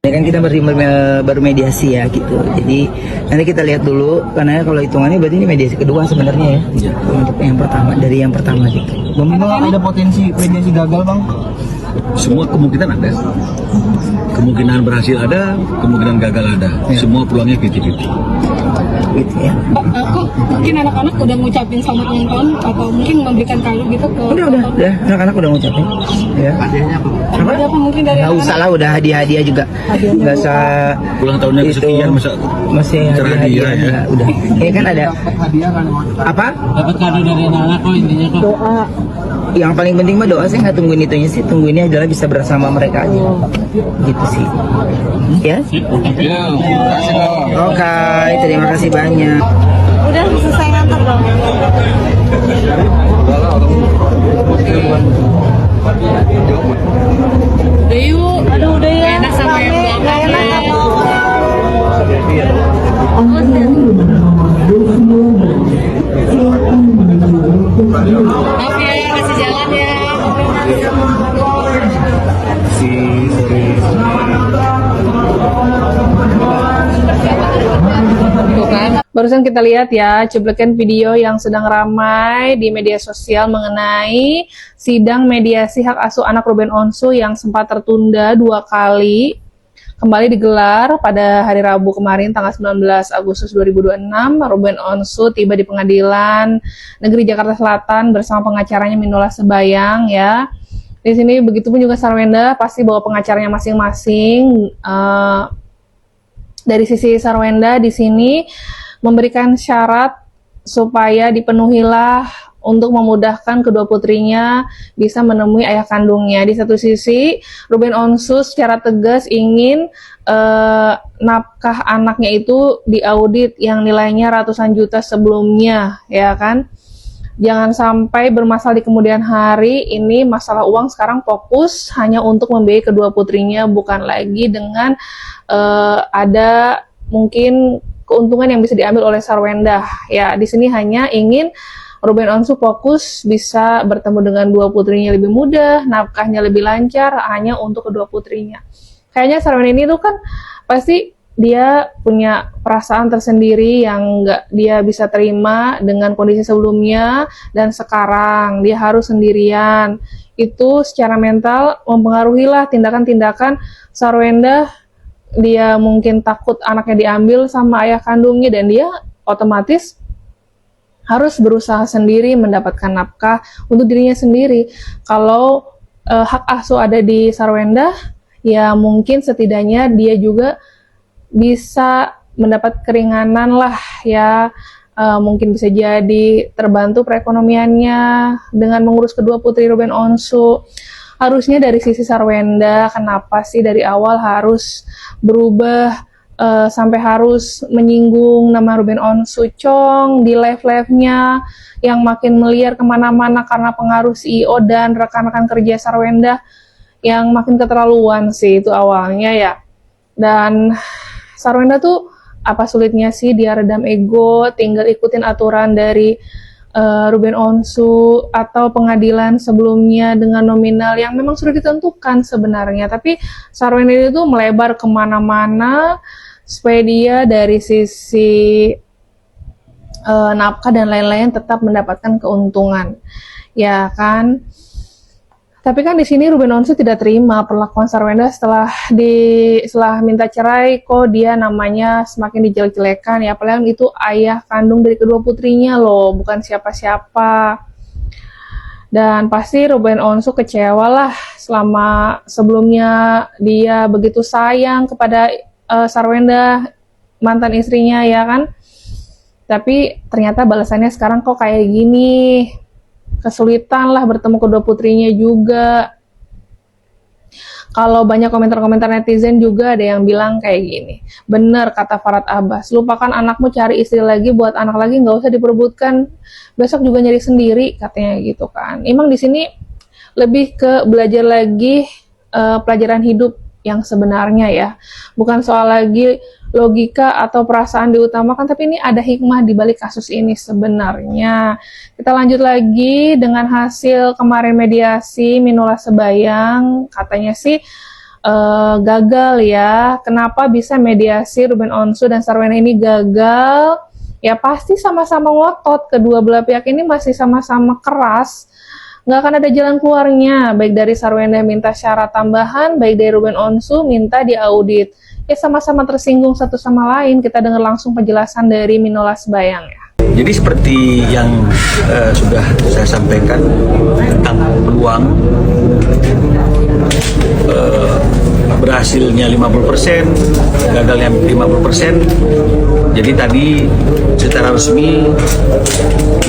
Ya kan kita bermediasi ya gitu. Jadi nanti kita lihat dulu karena kalau hitungannya berarti ini mediasi kedua sebenarnya ya. Untuk yang pertama dari yang pertama gitu. Bang Bimo ada potensi mediasi gagal bang? Semua kemungkinan ada. Kemungkinan berhasil ada, kemungkinan gagal ada. Ya. Semua peluangnya 50-50. Gitu ya. Kok mungkin anak-anak udah ngucapin selamat ulang tahun atau mungkin memberikan kalung gitu ke Udah, anak-anak udah ngucapin. Ya. ada apa mungkin dari Nggak usah lah, udah hadiah-hadiah juga. Nggak usah Ulang tahunnya itu, kesekian masa masih hadiah ya. Udah. Ini kan ada apa? Dapat kado dari anak-anak kok intinya kok. Doa. Yang paling penting mah doa, saya nggak tungguin itunya sih, tungguinnya adalah bisa bersama mereka aja. Gitu sih. Ya. Oke, terima kasih banyak. udah selesai ngantor dong. Udah yuk. Aduh udah ya. Enak sama yang belakang. Oke, kasih jalan ya. Barusan kita lihat ya cuplikan video yang sedang ramai di media sosial mengenai sidang mediasi hak asuh anak Ruben Onsu yang sempat tertunda 2 kali kembali digelar pada hari Rabu kemarin tanggal 19 Agustus 2026. Ruben Onsu tiba di Pengadilan Negeri Jakarta Selatan bersama pengacaranya Minola Sebayang ya. Di sini begitupun juga Sarwenda pasti bawa pengacaranya masing-masing. Dari sisi Sarwenda di sini memberikan syarat supaya dipenuhilah untuk memudahkan kedua putrinya bisa menemui ayah kandungnya. Di satu sisi, Ruben Onsu secara tegas ingin nafkah anaknya itu diaudit yang nilainya ratusan juta sebelumnya, ya kan? Jangan sampai bermasalah di kemudian hari, ini masalah uang sekarang fokus hanya untuk membiayai kedua putrinya, bukan lagi dengan ada mungkin keuntungan yang bisa diambil oleh Sarwenda. Ya, di sini hanya ingin Ruben Onsu fokus bisa bertemu dengan dua putrinya lebih mudah, nafkahnya lebih lancar hanya untuk kedua putrinya. Kayaknya Sarwenda ini tuh kan pasti dia punya perasaan tersendiri yang nggak dia bisa terima dengan kondisi sebelumnya dan sekarang dia harus sendirian. Itu secara mental mempengaruhi lah tindakan-tindakan Sarwenda. Dia mungkin takut anaknya diambil sama ayah kandungnya dan dia otomatis harus berusaha sendiri mendapatkan nafkah untuk dirinya sendiri. Kalau hak asuh ada di Sarwenda, ya mungkin setidaknya dia juga bisa mendapat keringanan lah ya, mungkin bisa jadi terbantu perekonomiannya dengan mengurus kedua putri Ruben Onsu. Harusnya dari sisi Sarwenda, kenapa sih dari awal harus berubah sampai harus menyinggung nama Ruben Onsu Chong di live-live-nya yang makin meliar kemana-mana karena pengaruh CEO dan rekan-rekan kerja Sarwenda yang makin keterlaluan sih itu awalnya ya. Dan Sarwenda tuh apa sulitnya sih dia redam ego, tinggal ikutin aturan dari Ruben Onsu atau pengadilan sebelumnya dengan nominal yang memang sudah ditentukan sebenarnya. Tapi Sarwenda itu melebar kemana-mana supaya dia dari sisi nafkah dan lain-lain tetap mendapatkan keuntungan, ya kan? Tapi kan di sini Ruben Onsu tidak terima perlakuan Sarwenda setelah minta cerai, kok dia namanya semakin dijelek-jelekan ya, apalagi itu ayah kandung dari kedua putrinya loh, bukan siapa-siapa. Dan pasti Ruben Onsu kecewa lah selama sebelumnya dia begitu sayang kepada Sarwenda, mantan istrinya ya kan. Tapi ternyata balasannya sekarang kok kayak gini. Kesulitan lah bertemu kedua putrinya juga. Kalau banyak komentar-komentar netizen juga ada yang bilang kayak gini, bener kata Farhad Abbas, lupakan anakmu, cari istri lagi, buat anak lagi nggak usah diperebutkan, besok juga nyari sendiri, katanya gitu kan. Emang di sini lebih ke belajar lagi pelajaran hidup yang sebenarnya ya, bukan soal lagi logika atau perasaan diutamakan, tapi ini ada hikmah di balik kasus ini sebenarnya. Kita lanjut lagi dengan hasil kemarin mediasi Minola Sebayang. Katanya sih gagal ya. Kenapa bisa mediasi Ruben Onsu dan Sarwenda ini gagal? Ya pasti sama-sama ngotot, kedua belah pihak ini masih sama-sama keras. Nggak akan ada jalan keluarnya, baik dari Sarwenda minta syarat tambahan, baik dari Ruben Onsu minta diaudit. Ya sama-sama tersinggung satu sama lain. Kita dengar langsung penjelasan dari Minola Sebayang ya. Jadi seperti yang sudah saya sampaikan tentang peluang berhasilnya 50%, gagalnya 50%. Jadi tadi secara resmi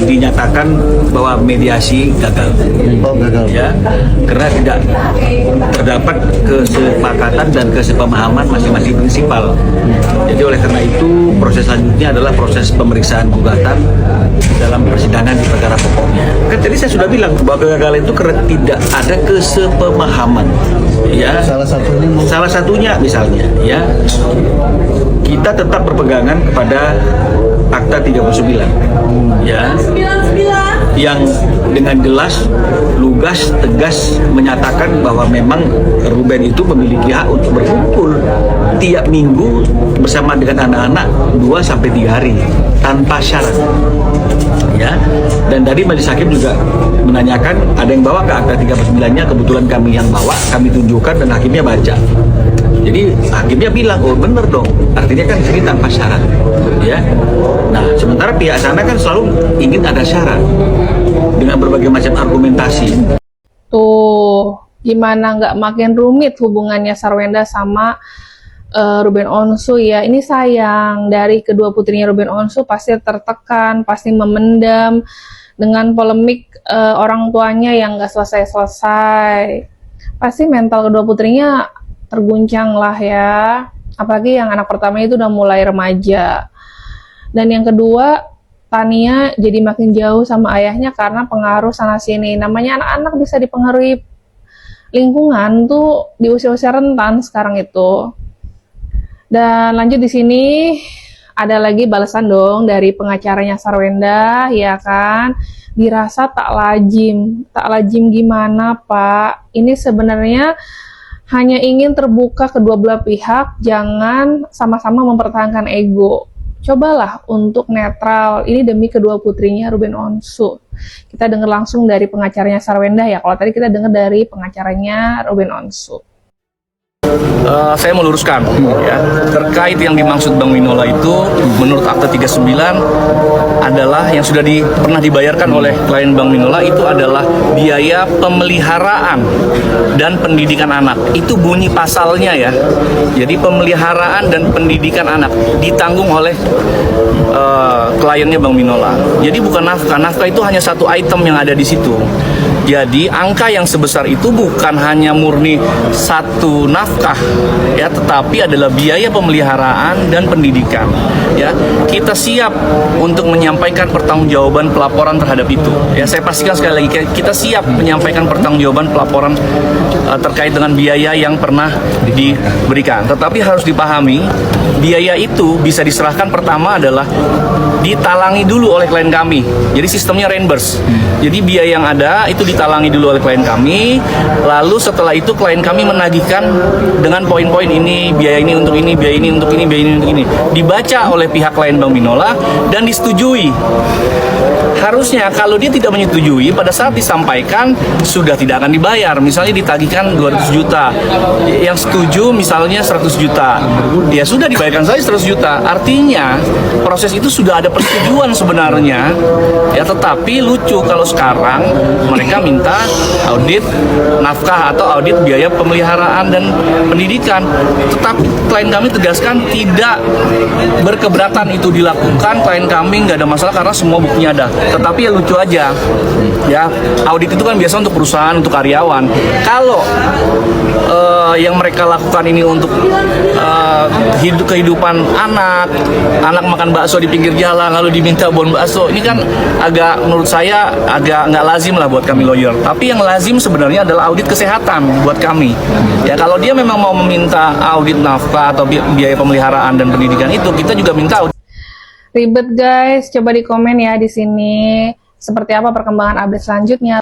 dinyatakan bahwa mediasi gagal. Oh, gagal. Ya, karena tidak terdapat kesepakatan dan kesepemahaman masing-masing prinsipal. Jadi oleh karena itu proses selanjutnya adalah proses pemeriksaan gugatan dalam persidangan di perkara pokoknya. Kan tadi saya sudah bilang bahwa kegagalan itu karena tidak ada kesepemahaman. Ya, salah satunya misalnya ya, kita tetap berpegangan kepada Akta 39 ya, yang dengan jelas, lugas, tegas menyatakan bahwa memang Ruben itu memiliki hak untuk berkumpul tiap minggu bersama dengan anak-anak 2-3 hari tanpa syarat ya. Dan tadi majelis hakim juga menanyakan ada yang bawa ke Akta 39-nya, kebetulan kami yang bawa, kami tunjukkan dan hakimnya baca. Jadi hakimnya bilang, oh bener dong, artinya kan ini tanpa syarat ya. Nah sementara pihak sana kan selalu ingin ada syarat dengan berbagai macam argumentasi. Tuh, gimana nggak makin rumit hubungannya Sarwenda sama Ruben Onsu ya. Ini sayang, dari kedua putrinya Ruben Onsu pasti tertekan, pasti memendam dengan polemik orang tuanya yang nggak selesai-selesai. Pasti mental kedua putrinya terguncang lah ya. Apalagi yang anak pertama itu udah mulai remaja. Dan yang kedua, Tania jadi makin jauh sama ayahnya karena pengaruh sana-sini. Namanya anak-anak bisa dipengaruhi lingkungan tuh di usia-usia rentan sekarang itu. Dan lanjut di sini ada lagi balasan dong dari pengacaranya Sarwenda, ya kan? Dirasa tak lazim. Tak lazim gimana, Pak? Ini sebenarnya hanya ingin terbuka kedua belah pihak, jangan sama-sama mempertahankan ego. Cobalah untuk netral, ini demi kedua putrinya Ruben Onsu. Kita dengar langsung dari pengacaranya Sarwenda ya, kalau tadi kita dengar dari pengacaranya Ruben Onsu. Saya meluruskan ya, terkait yang dimaksud Bang Minola itu menurut Akta 39 adalah yang sudah pernah dibayarkan oleh klien Bang Minola itu adalah biaya pemeliharaan dan pendidikan anak. Itu bunyi pasalnya ya. Jadi pemeliharaan dan pendidikan anak ditanggung oleh kliennya Bang Minola. Jadi bukan nafkah. Nafkah itu hanya satu item yang ada di situ. Jadi angka yang sebesar itu bukan hanya murni satu nafkah ya, tetapi adalah biaya pemeliharaan dan pendidikan ya. Kita siap untuk menyampaikan pertanggungjawaban pelaporan terhadap itu ya. Saya pastikan sekali lagi kita siap menyampaikan pertanggungjawaban pelaporan terkait dengan biaya yang pernah diberikan. Tetapi harus dipahami biaya itu bisa diserahkan pertama adalah ditalangi dulu oleh klien kami. Jadi sistemnya reimburse. Jadi biaya yang ada itu ditalangi dulu oleh klien kami, lalu setelah itu klien kami menagihkan dengan poin-poin ini, biaya ini untuk ini, biaya ini untuk ini, biaya ini untuk ini. Dibaca oleh pihak klien Bang Minola dan disetujui. Harusnya kalau dia tidak menyetujui, pada saat disampaikan sudah tidak akan dibayar. Misalnya ditagihkan 200 juta, yang setuju misalnya 100 juta, ya sudah dibayarkan saja 100 juta. Artinya proses itu sudah ada persetujuan sebenarnya ya, tetapi lucu kalau sekarang mereka minta audit nafkah atau audit biaya pemeliharaan dan pendidikan. Tetapi klien kami tegaskan tidak berkeberatan itu dilakukan. Klien kami nggak ada masalah karena semua buktinya ada. Tetapi ya lucu aja ya, audit itu kan biasa untuk perusahaan, untuk karyawan. Kalau yang mereka lakukan ini untuk kehidupan anak makan bakso di pinggir jalan lalu diminta bon bakso, ini kan agak, menurut saya agak nggak lazim lah buat kami lawyer. Tapi yang lazim sebenarnya adalah audit kesehatan buat kami ya. Kalau dia memang mau meminta audit nafkah atau biaya pemeliharaan dan pendidikan, itu kita juga minta audit. Ribet guys, coba di komen ya di sini seperti apa perkembangan update selanjutnya.